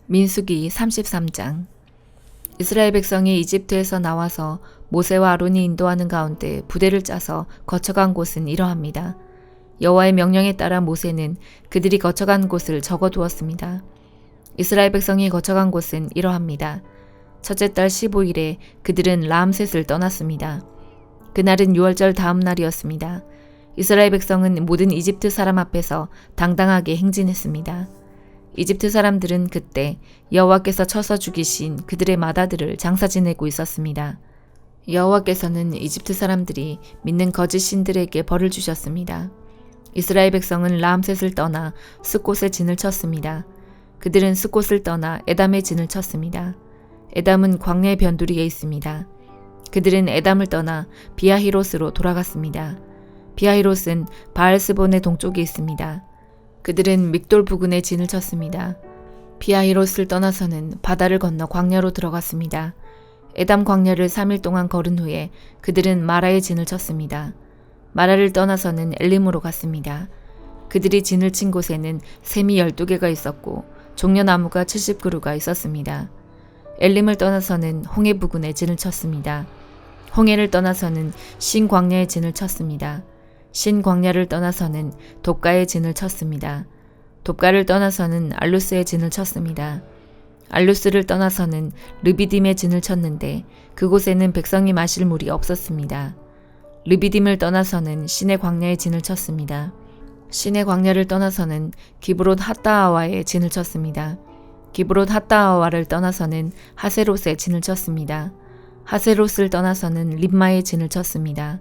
민수기 33장. 이스라엘 백성이 이집트에서 나와서 모세와 아론이 인도하는 가운데 부대를 짜서 거쳐간 곳은 이러합니다. 여호와의 명령에 따라 모세는 그들이 거쳐간 곳을 적어두었습니다. 이스라엘 백성이 거쳐간 곳은 이러합니다. 첫째 달 15일에 그들은 라암셋을 떠났습니다. 그날은 6월절 다음 날이었습니다. 이스라엘 백성은 모든 이집트 사람 앞에서 당당하게 행진했습니다. 이집트 사람들은 그때 여호와께서 쳐서 죽이신 그들의 맏아들을 장사 지내고 있었습니다. 여호와께서는 이집트 사람들이 믿는 거짓 신들에게 벌을 주셨습니다. 이스라엘 백성은 라암셋을 떠나 숫곳에 진을 쳤습니다. 그들은 숫곳을 떠나 에담에 진을 쳤습니다. 에담은 광야의 변두리에 있습니다. 그들은 에담을 떠나 비아히롯으로 돌아갔습니다. 비아히롯은 바알스본의 동쪽에 있습니다. 그들은 믹돌 부근에 진을 쳤습니다. 비아히롯을 떠나서는 바다를 건너 광야로 들어갔습니다. 에담 광야를 3일 동안 걸은 후에 그들은 마라에 진을 쳤습니다. 마라를 떠나서는 엘림으로 갔습니다. 그들이 진을 친 곳에는 샘이 12개가 있었고 종려나무가 70그루가 있었습니다. 엘림을 떠나서는 홍해 부근에 진을 쳤습니다. 홍해를 떠나서는 신 광야에 진을 쳤습니다. 신 광야를 떠나서는 돕가에 진을 쳤습니다. 돕가를 떠나서는 알루스에 진을 쳤습니다. 알루스를 떠나서는 르비딤에 진을 쳤는데 그곳에는 백성이 마실 물이 없었습니다. 르비딤을 떠나서는 신의 광야에 진을 쳤습니다. 신의 광야를 떠나서는 기브롯 핫다아와에 진을 쳤습니다. 기브롯 핫다아와를 떠나서는 하세롯에 진을 쳤습니다. 하세롯을 떠나서는 림마에 진을 쳤습니다.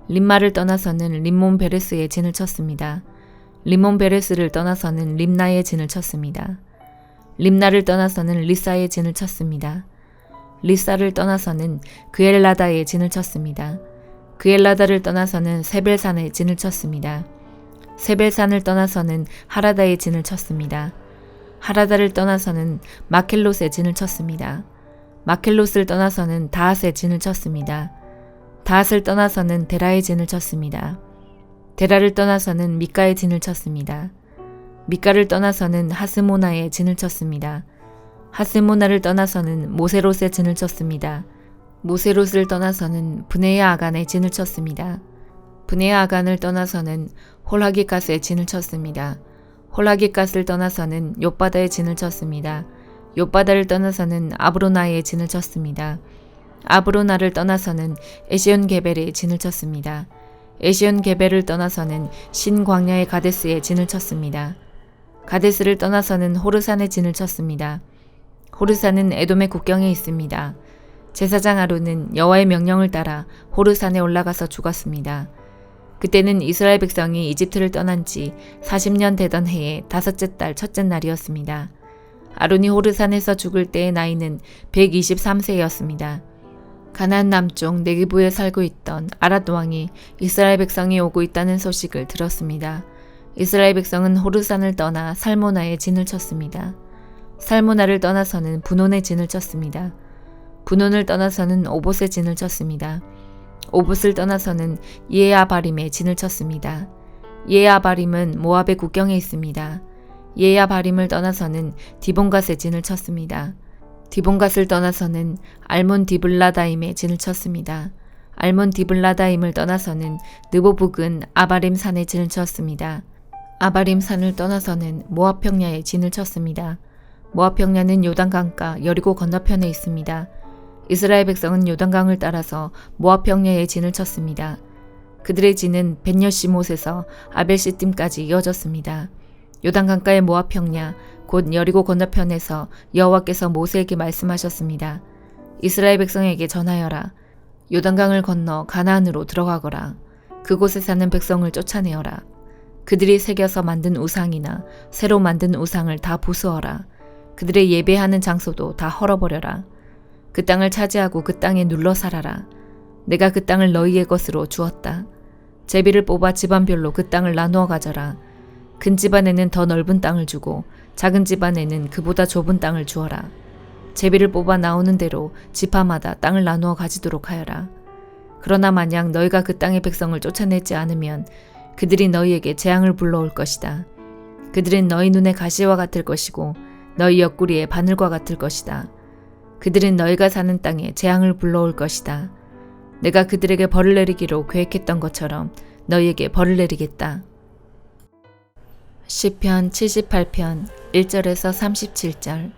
림마를 떠나서는 림몬 베레스에 진을 쳤습니다. 림몬 베레스를 떠나서는 림나에 진을 쳤습니다. 림나를 떠나서는 리사에 진을 쳤습니다. 리사를 떠나서는 그엘라다에 진을 쳤습니다. 그엘라다를 떠나서는 세벨산에 진을 쳤습니다. 세벨산을 떠나서는 하라다에 진을 쳤습니다. 하라다를 떠나서는 마켈롯에 진을 쳤습니다. 마켈롯을 떠나서는 다핫에 진을 쳤습니다. 다핫을 떠나서는 데라에 진을 쳤습니다. 데라를 떠나서는 미가에 진을 쳤습니다. 미가를 떠나서는 하스모나에 진을 쳤습니다. 하스모나를 떠나서는 모세롯에 진을 쳤습니다. 모세롯을 떠나서는 브네야 아간에 진을 쳤습니다. 브네야 아간을 떠나서는 홀하기갓에 진을 쳤습니다. 홀하기갓을 떠나서는 욥바다에 진을 쳤습니다. 욥바다를 떠나서는 아브로나에 진을 쳤습니다. 아브로나를 떠나서는 에시온 게벨에 진을 쳤습니다. 에시온 게벨을 떠나서는 신 광야의 가데스에 진을 쳤습니다. 가데스를 떠나서는 호르산에 진을 쳤습니다. 호르산은 에돔의 국경에 있습니다. 제사장 아론은 여호와의 명령을 따라 호르산에 올라가서 죽었습니다. 그때는 이스라엘 백성이 이집트를 떠난 지 40년 되던 해의 5째 달 첫째 날이었습니다. 아론이 호르산에서 죽을 때의 나이는 123세였습니다. 가나안 남쪽 네기부에 살고 있던 아랏 왕이 이스라엘 백성이 오고 있다는 소식을 들었습니다. 이스라엘 백성은 호르산을 떠나 살모나에 진을 쳤습니다. 살모나를 떠나서는 분온에 진을 쳤습니다. 분온을 떠나서는 오봇에 진을 쳤습니다. 오봇을 떠나서는 예아바림에 진을 쳤습니다. 예아바림은 모압의 국경에 있습니다. 예아바림을 떠나서는 디본갓에 진을 쳤습니다. 디본갓을 떠나서는 알몬 디블라다임에 진을 쳤습니다. 알몬 디블라다임을 떠나서는 느보 부근 아바림 산에 진을 쳤습니다. 아바림 산을 떠나서는 모압 평야에 진을 쳤습니다. 모압 평야는 요단강가 여리고 건너편에 있습니다. 이스라엘 백성은 요단강을 따라서 모압 평야에 진을 쳤습니다. 그들의 진은 벳여시못에서 아벨시딤까지 이어졌습니다. 요단강가의 모압 평야 곧 여리고 건너편에서 여호와께서 모세에게 말씀하셨습니다. 이스라엘 백성에게 전하여라. 요단강을 건너 가나안으로 들어가거라. 그곳에 사는 백성을 쫓아내어라. 그들이 새겨서 만든 우상이나 새로 만든 우상을 다 부수어라. 그들의 예배하는 장소도 다 헐어버려라. 그 땅을 차지하고 그 땅에 눌러 살아라. 내가 그 땅을 너희의 것으로 주었다. 제비를 뽑아 집안별로 그 땅을 나누어 가져라. 큰 집안에는 더 넓은 땅을 주고 작은 집안에는 그보다 좁은 땅을 주어라. 제비를 뽑아 나오는 대로 지파마다 땅을 나누어 가지도록 하여라. 그러나 만약 너희가 그 땅의 백성을 쫓아내지 않으면 그들이 너희에게 재앙을 불러올 것이다. 그들은 너희 눈에 가시와 같을 것이고 너희 옆구리에 바늘과 같을 것이다. 그들은 너희가 사는 땅에 재앙을 불러올 것이다. 내가 그들에게 벌을 내리기로 계획했던 것처럼 너희에게 벌을 내리겠다. 시편 78편 1절에서 37절.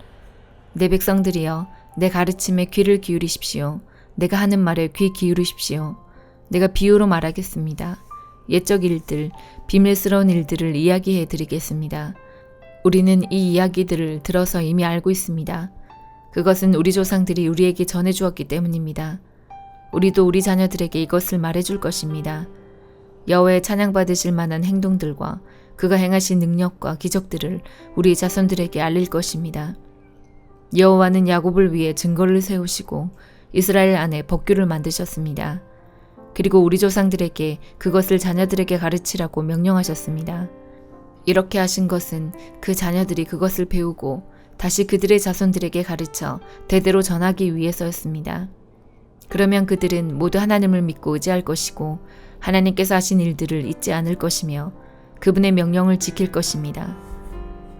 내 백성들이여, 내 가르침에 귀를 기울이십시오. 내가 하는 말에 귀 기울이십시오. 내가 비유로 말하겠습니다. 옛적 일들, 비밀스러운 일들을 이야기해 드리겠습니다. 우리는 이 이야기들을 들어서 이미 알고 있습니다. 그것은 우리 조상들이 우리에게 전해주었기 때문입니다. 우리도 우리 자녀들에게 이것을 말해줄 것입니다. 여호와의 찬양받으실 만한 행동들과 그가 행하신 능력과 기적들을 우리 자손들에게 알릴 것입니다. 여호와는 야곱을 위해 증거를 세우시고 이스라엘 안에 법규를 만드셨습니다. 그리고 우리 조상들에게 그것을 자녀들에게 가르치라고 명령하셨습니다. 이렇게 하신 것은 그 자녀들이 그것을 배우고 다시 그들의 자손들에게 가르쳐 대대로 전하기 위해서였습니다. 그러면 그들은 모두 하나님을 믿고 의지할 것이고 하나님께서 하신 일들을 잊지 않을 것이며 그분의 명령을 지킬 것입니다.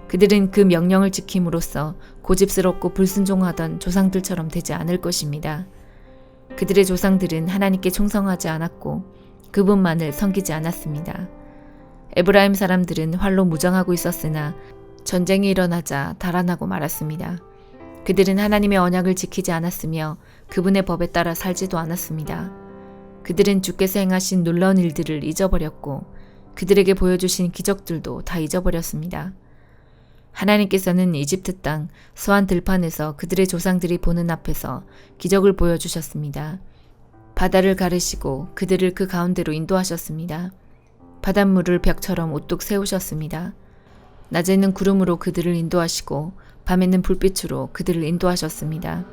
그들은 그 명령을 지킴으로써 고집스럽고 불순종하던 조상들처럼 되지 않을 것입니다. 그들의 조상들은 하나님께 충성하지 않았고 그분만을 섬기지 않았습니다. 에브라임 사람들은 활로 무장하고 있었으나 전쟁이 일어나자 달아나고 말았습니다. 그들은 하나님의 언약을 지키지 않았으며 그분의 법에 따라 살지도 않았습니다. 그들은 주께서 행하신 놀라운 일들을 잊어버렸고 그들에게 보여주신 기적들도 다 잊어버렸습니다. 하나님께서는 이집트 땅 수안 들판에서 그들의 조상들이 보는 앞에서 기적을 보여주셨습니다. 바다를 가르시고 그들을 그 가운데로 인도하셨습니다. 바닷물을 벽처럼 우뚝 세우셨습니다. 낮에는 구름으로 그들을 인도하시고 밤에는 불빛으로 그들을 인도하셨습니다.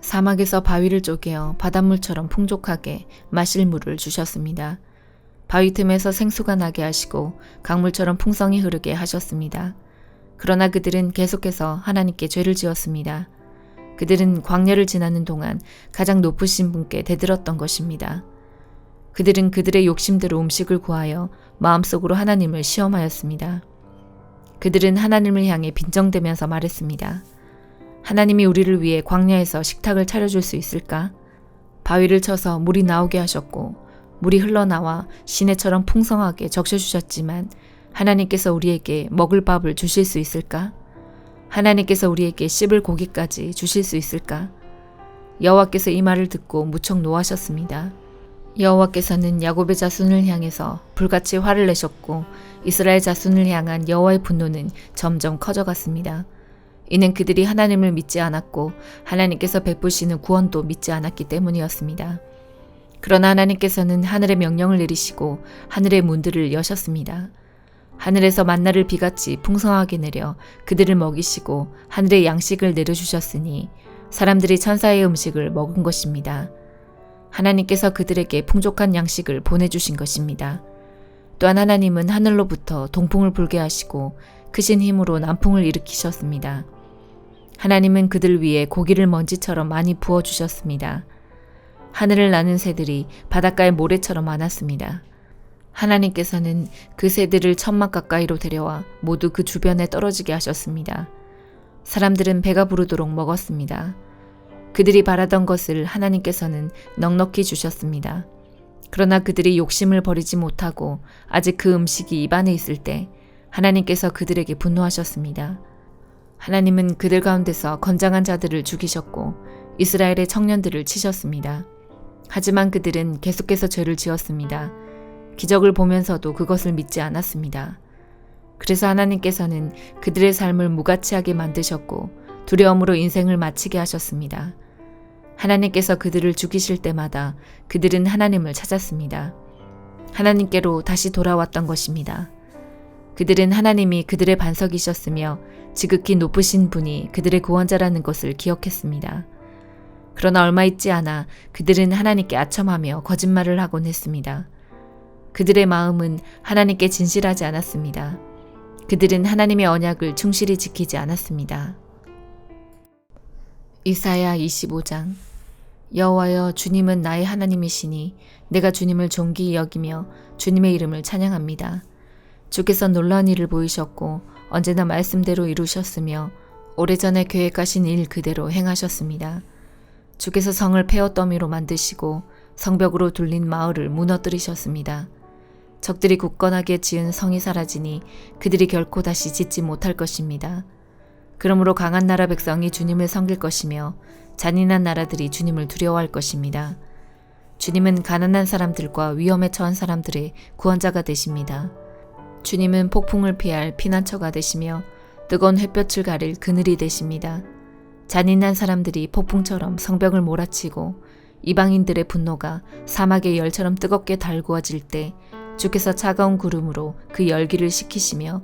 사막에서 바위를 쪼개어 바닷물처럼 풍족하게 마실 물을 주셨습니다. 바위 틈에서 생수가 나게 하시고 강물처럼 풍성히 흐르게 하셨습니다. 그러나 그들은 계속해서 하나님께 죄를 지었습니다. 그들은 광야를 지나는 동안 가장 높으신 분께 대들었던 것입니다. 그들은 그들의 욕심대로 음식을 구하여 마음속으로 하나님을 시험하였습니다. 그들은 하나님을 향해 빈정대면서 말했습니다. 하나님이 우리를 위해 광야에서 식탁을 차려줄 수 있을까? 바위를 쳐서 물이 나오게 하셨고 물이 흘러나와 시내처럼 풍성하게 적셔주셨지만 하나님께서 우리에게 먹을 밥을 주실 수 있을까? 하나님께서 우리에게 씹을 고기까지 주실 수 있을까? 여호와께서 이 말을 듣고 무척 노하셨습니다. 여호와께서는 야곱의 자손을 향해서 불같이 화를 내셨고 이스라엘 자손을 향한 여호와의 분노는 점점 커져갔습니다. 이는 그들이 하나님을 믿지 않았고 하나님께서 베푸시는 구원도 믿지 않았기 때문이었습니다. 그러나 하나님께서는 하늘의 명령을 내리시고 하늘의 문들을 여셨습니다. 하늘에서 만나를 비같이 풍성하게 내려 그들을 먹이시고 하늘의 양식을 내려주셨으니 사람들이 천사의 음식을 먹은 것입니다. 하나님께서 그들에게 풍족한 양식을 보내주신 것입니다. 또한 하나님은 하늘로부터 동풍을 불게 하시고 크신 힘으로 남풍을 일으키셨습니다. 하나님은 그들 위에 고기를 먼지처럼 많이 부어주셨습니다. 하늘을 나는 새들이 바닷가의 모래처럼 많았습니다. 하나님께서는 그 새들을 천막 가까이로 데려와 모두 그 주변에 떨어지게 하셨습니다. 사람들은 배가 부르도록 먹었습니다. 그들이 바라던 것을 하나님께서는 넉넉히 주셨습니다. 그러나 그들이 욕심을 버리지 못하고 아직 그 음식이 입안에 있을 때 하나님께서 그들에게 분노하셨습니다. 하나님은 그들 가운데서 건장한 자들을 죽이셨고 이스라엘의 청년들을 치셨습니다. 하지만 그들은 계속해서 죄를 지었습니다. 기적을 보면서도 그것을 믿지 않았습니다. 그래서 하나님께서는 그들의 삶을 무가치하게 만드셨고 두려움으로 인생을 마치게 하셨습니다. 하나님께서 그들을 죽이실 때마다 그들은 하나님을 찾았습니다. 하나님께로 다시 돌아왔던 것입니다. 그들은 하나님이 그들의 반석이셨으며 지극히 높으신 분이 그들의 구원자라는 것을 기억했습니다. 그러나 얼마 있지 않아 그들은 하나님께 아첨하며 거짓말을 하곤 했습니다. 그들의 마음은 하나님께 진실하지 않았습니다. 그들은 하나님의 언약을 충실히 지키지 않았습니다. 이사야 25장. 여호와여, 주님은 나의 하나님이시니 내가 주님을 존귀히 여기며 주님의 이름을 찬양합니다. 주께서 놀라운 일을 보이셨고 언제나 말씀대로 이루셨으며 오래전에 계획하신 일 그대로 행하셨습니다. 주께서 성을 폐허더미로 만드시고 성벽으로 둘린 마을을 무너뜨리셨습니다. 적들이 굳건하게 지은 성이 사라지니 그들이 결코 다시 짓지 못할 것입니다. 그러므로 강한 나라 백성이 주님을 섬길 것이며 잔인한 나라들이 주님을 두려워할 것입니다. 주님은 가난한 사람들과 위험에 처한 사람들의 구원자가 되십니다. 주님은 폭풍을 피할 피난처가 되시며 뜨거운 햇볕을 가릴 그늘이 되십니다. 잔인한 사람들이 폭풍처럼 성벽을 몰아치고 이방인들의 분노가 사막의 열처럼 뜨겁게 달구어질 때 주께서 차가운 구름으로 그 열기를 식히시며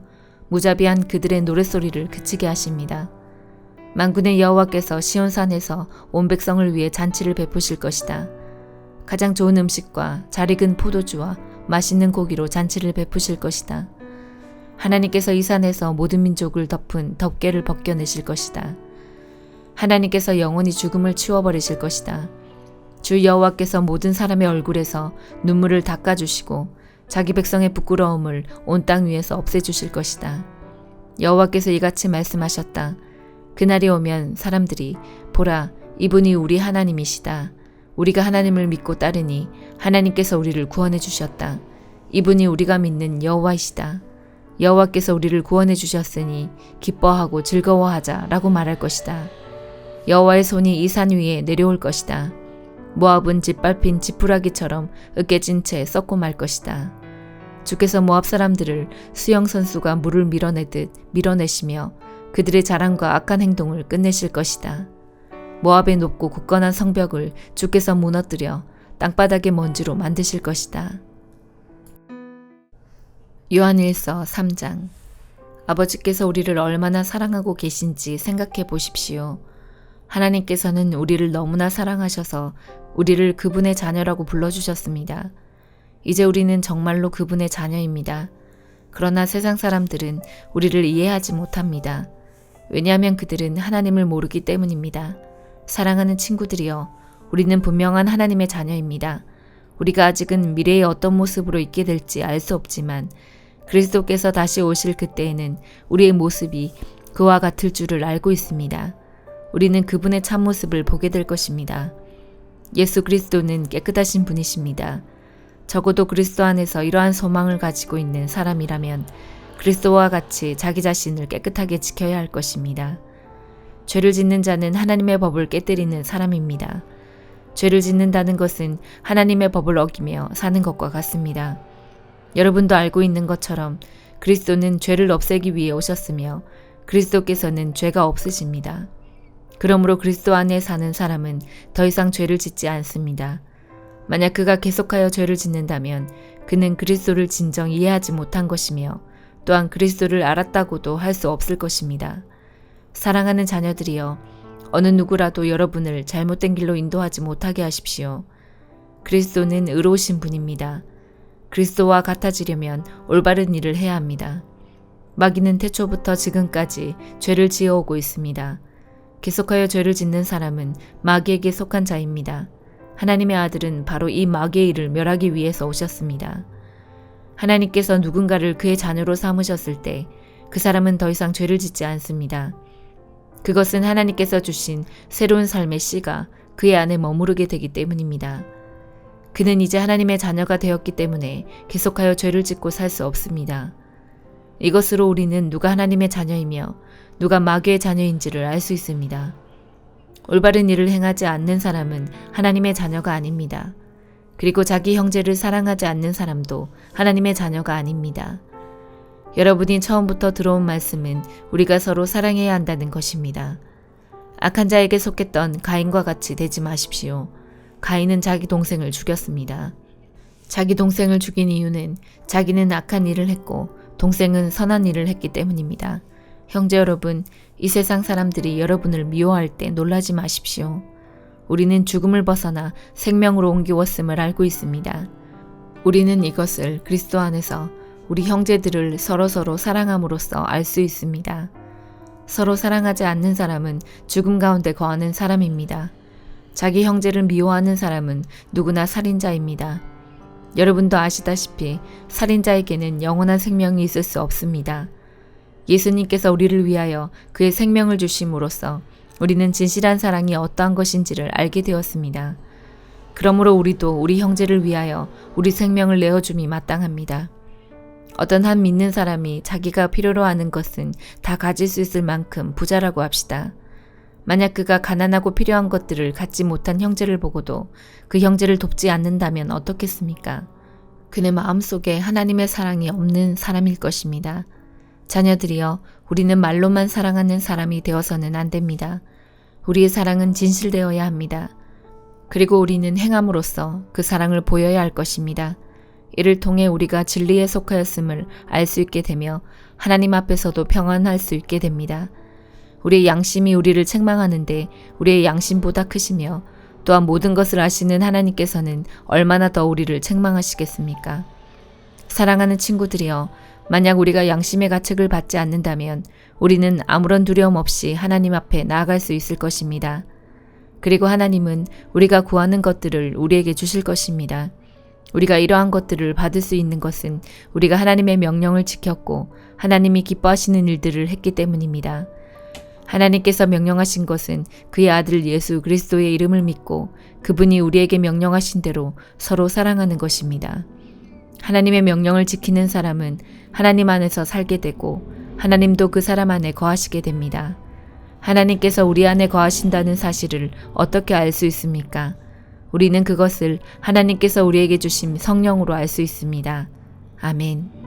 무자비한 그들의 노랫소리를 그치게 하십니다. 만군의 여호와께서 시온산에서 온 백성을 위해 잔치를 베푸실 것이다. 가장 좋은 음식과 잘 익은 포도주와 맛있는 고기로 잔치를 베푸실 것이다. 하나님께서 이 산에서 모든 민족을 덮은 덮개를 벗겨내실 것이다. 하나님께서 영원히 죽음을 치워버리실 것이다. 주 여호와께서 모든 사람의 얼굴에서 눈물을 닦아주시고 자기 백성의 부끄러움을 온 땅 위에서 없애주실 것이다. 여호와께서 이같이 말씀하셨다. 그날이 오면 사람들이 보라, 이분이 우리 하나님이시다. 우리가 하나님을 믿고 따르니 하나님께서 우리를 구원해 주셨다. 이분이 우리가 믿는 여호와이시다. 여호와께서 우리를 구원해 주셨으니 기뻐하고 즐거워하자 라고 말할 것이다. 여호와의 손이 이 산 위에 내려올 것이다. 모압은 짓밟힌 지푸라기처럼 으깨진 채 썩고 말 것이다. 주께서 모압 사람들을 수영선수가 물을 밀어내듯 밀어내시며 그들의 자랑과 악한 행동을 끝내실 것이다. 모압의 높고 굳건한 성벽을 주께서 무너뜨려 땅바닥의 먼지로 만드실 것이다. 요한일서 3장. 아버지께서 우리를 얼마나 사랑하고 계신지 생각해 보십시오. 하나님께서는 우리를 너무나 사랑하셔서 우리를 그분의 자녀라고 불러주셨습니다. 이제 우리는 정말로 그분의 자녀입니다. 그러나 세상 사람들은 우리를 이해하지 못합니다. 왜냐하면 그들은 하나님을 모르기 때문입니다. 사랑하는 친구들이여, 우리는 분명한 하나님의 자녀입니다. 우리가 아직은 미래의 어떤 모습으로 있게 될지 알 수 없지만 그리스도께서 다시 오실 그때에는 우리의 모습이 그와 같을 줄을 알고 있습니다. 우리는 그분의 참모습을 보게 될 것입니다. 예수 그리스도는 깨끗하신 분이십니다. 적어도 그리스도 안에서 이러한 소망을 가지고 있는 사람이라면 그리스도와 같이 자기 자신을 깨끗하게 지켜야 할 것입니다. 죄를 짓는 자는 하나님의 법을 깨뜨리는 사람입니다. 죄를 짓는다는 것은 하나님의 법을 어기며 사는 것과 같습니다. 여러분도 알고 있는 것처럼 그리스도는 죄를 없애기 위해 오셨으며 그리스도께서는 죄가 없으십니다. 그러므로 그리스도 안에 사는 사람은 더 이상 죄를 짓지 않습니다. 만약 그가 계속하여 죄를 짓는다면 그는 그리스도를 진정 이해하지 못한 것이며 또한 그리스도를 알았다고도 할 수 없을 것입니다. 사랑하는 자녀들이여, 어느 누구라도 여러분을 잘못된 길로 인도하지 못하게 하십시오. 그리스도는 의로우신 분입니다. 그리스도와 같아지려면 올바른 일을 해야 합니다. 마귀는 태초부터 지금까지 죄를 지어오고 있습니다. 계속하여 죄를 짓는 사람은 마귀에게 속한 자입니다. 하나님의 아들은 바로 이 마귀의 일을 멸하기 위해서 오셨습니다. 하나님께서 누군가를 그의 자녀로 삼으셨을 때 그 사람은 더 이상 죄를 짓지 않습니다. 그것은 하나님께서 주신 새로운 삶의 씨가 그의 안에 머무르게 되기 때문입니다. 그는 이제 하나님의 자녀가 되었기 때문에 계속하여 죄를 짓고 살 수 없습니다. 이것으로 우리는 누가 하나님의 자녀이며 누가 마귀의 자녀인지를 알 수 있습니다. 올바른 일을 행하지 않는 사람은 하나님의 자녀가 아닙니다. 그리고 자기 형제를 사랑하지 않는 사람도 하나님의 자녀가 아닙니다. 여러분이 처음부터 들어온 말씀은 우리가 서로 사랑해야 한다는 것입니다. 악한 자에게 속했던 가인과 같이 되지 마십시오. 가인은 자기 동생을 죽였습니다. 자기 동생을 죽인 이유는 자기는 악한 일을 했고 동생은 선한 일을 했기 때문입니다. 형제 여러분, 이 세상 사람들이 여러분을 미워할 때 놀라지 마십시오. 우리는 죽음을 벗어나 생명으로 옮기웠음을 알고 있습니다. 우리는 이것을 그리스도 안에서 우리 형제들을 서로서로 사랑함으로써 알 수 있습니다. 서로 사랑하지 않는 사람은 죽음 가운데 거하는 사람입니다. 자기 형제를 미워하는 사람은 누구나 살인자입니다. 여러분도 아시다시피 살인자에게는 영원한 생명이 있을 수 없습니다. 예수님께서 우리를 위하여 그의 생명을 주심으로써 우리는 진실한 사랑이 어떠한 것인지를 알게 되었습니다. 그러므로 우리도 우리 형제를 위하여 우리 생명을 내어줌이 마땅합니다. 어떤 한 믿는 사람이 자기가 필요로 하는 것은 다 가질 수 있을 만큼 부자라고 합시다. 만약 그가 가난하고 필요한 것들을 갖지 못한 형제를 보고도 그 형제를 돕지 않는다면 어떻겠습니까? 그의 마음속에 하나님의 사랑이 없는 사람일 것입니다. 자녀들이여, 우리는 말로만 사랑하는 사람이 되어서는 안 됩니다. 우리의 사랑은 진실되어야 합니다. 그리고 우리는 행함으로써 그 사랑을 보여야 할 것입니다. 이를 통해 우리가 진리에 속하였음을 알 수 있게 되며 하나님 앞에서도 평안할 수 있게 됩니다. 우리의 양심이 우리를 책망하는데 우리의 양심보다 크시며 또한 모든 것을 아시는 하나님께서는 얼마나 더 우리를 책망하시겠습니까? 사랑하는 친구들이여, 만약 우리가 양심의 가책을 받지 않는다면 우리는 아무런 두려움 없이 하나님 앞에 나아갈 수 있을 것입니다. 그리고 하나님은 우리가 구하는 것들을 우리에게 주실 것입니다. 우리가 이러한 것들을 받을 수 있는 것은 우리가 하나님의 명령을 지켰고 하나님이 기뻐하시는 일들을 했기 때문입니다. 하나님께서 명령하신 것은 그의 아들 예수 그리스도의 이름을 믿고 그분이 우리에게 명령하신 대로 서로 사랑하는 것입니다. 하나님의 명령을 지키는 사람은 하나님 안에서 살게 되고 하나님도 그 사람 안에 거하시게 됩니다. 하나님께서 우리 안에 거하신다는 사실을 어떻게 알 수 있습니까? 우리는 그것을 하나님께서 우리에게 주신 성령으로 알 수 있습니다. 아멘.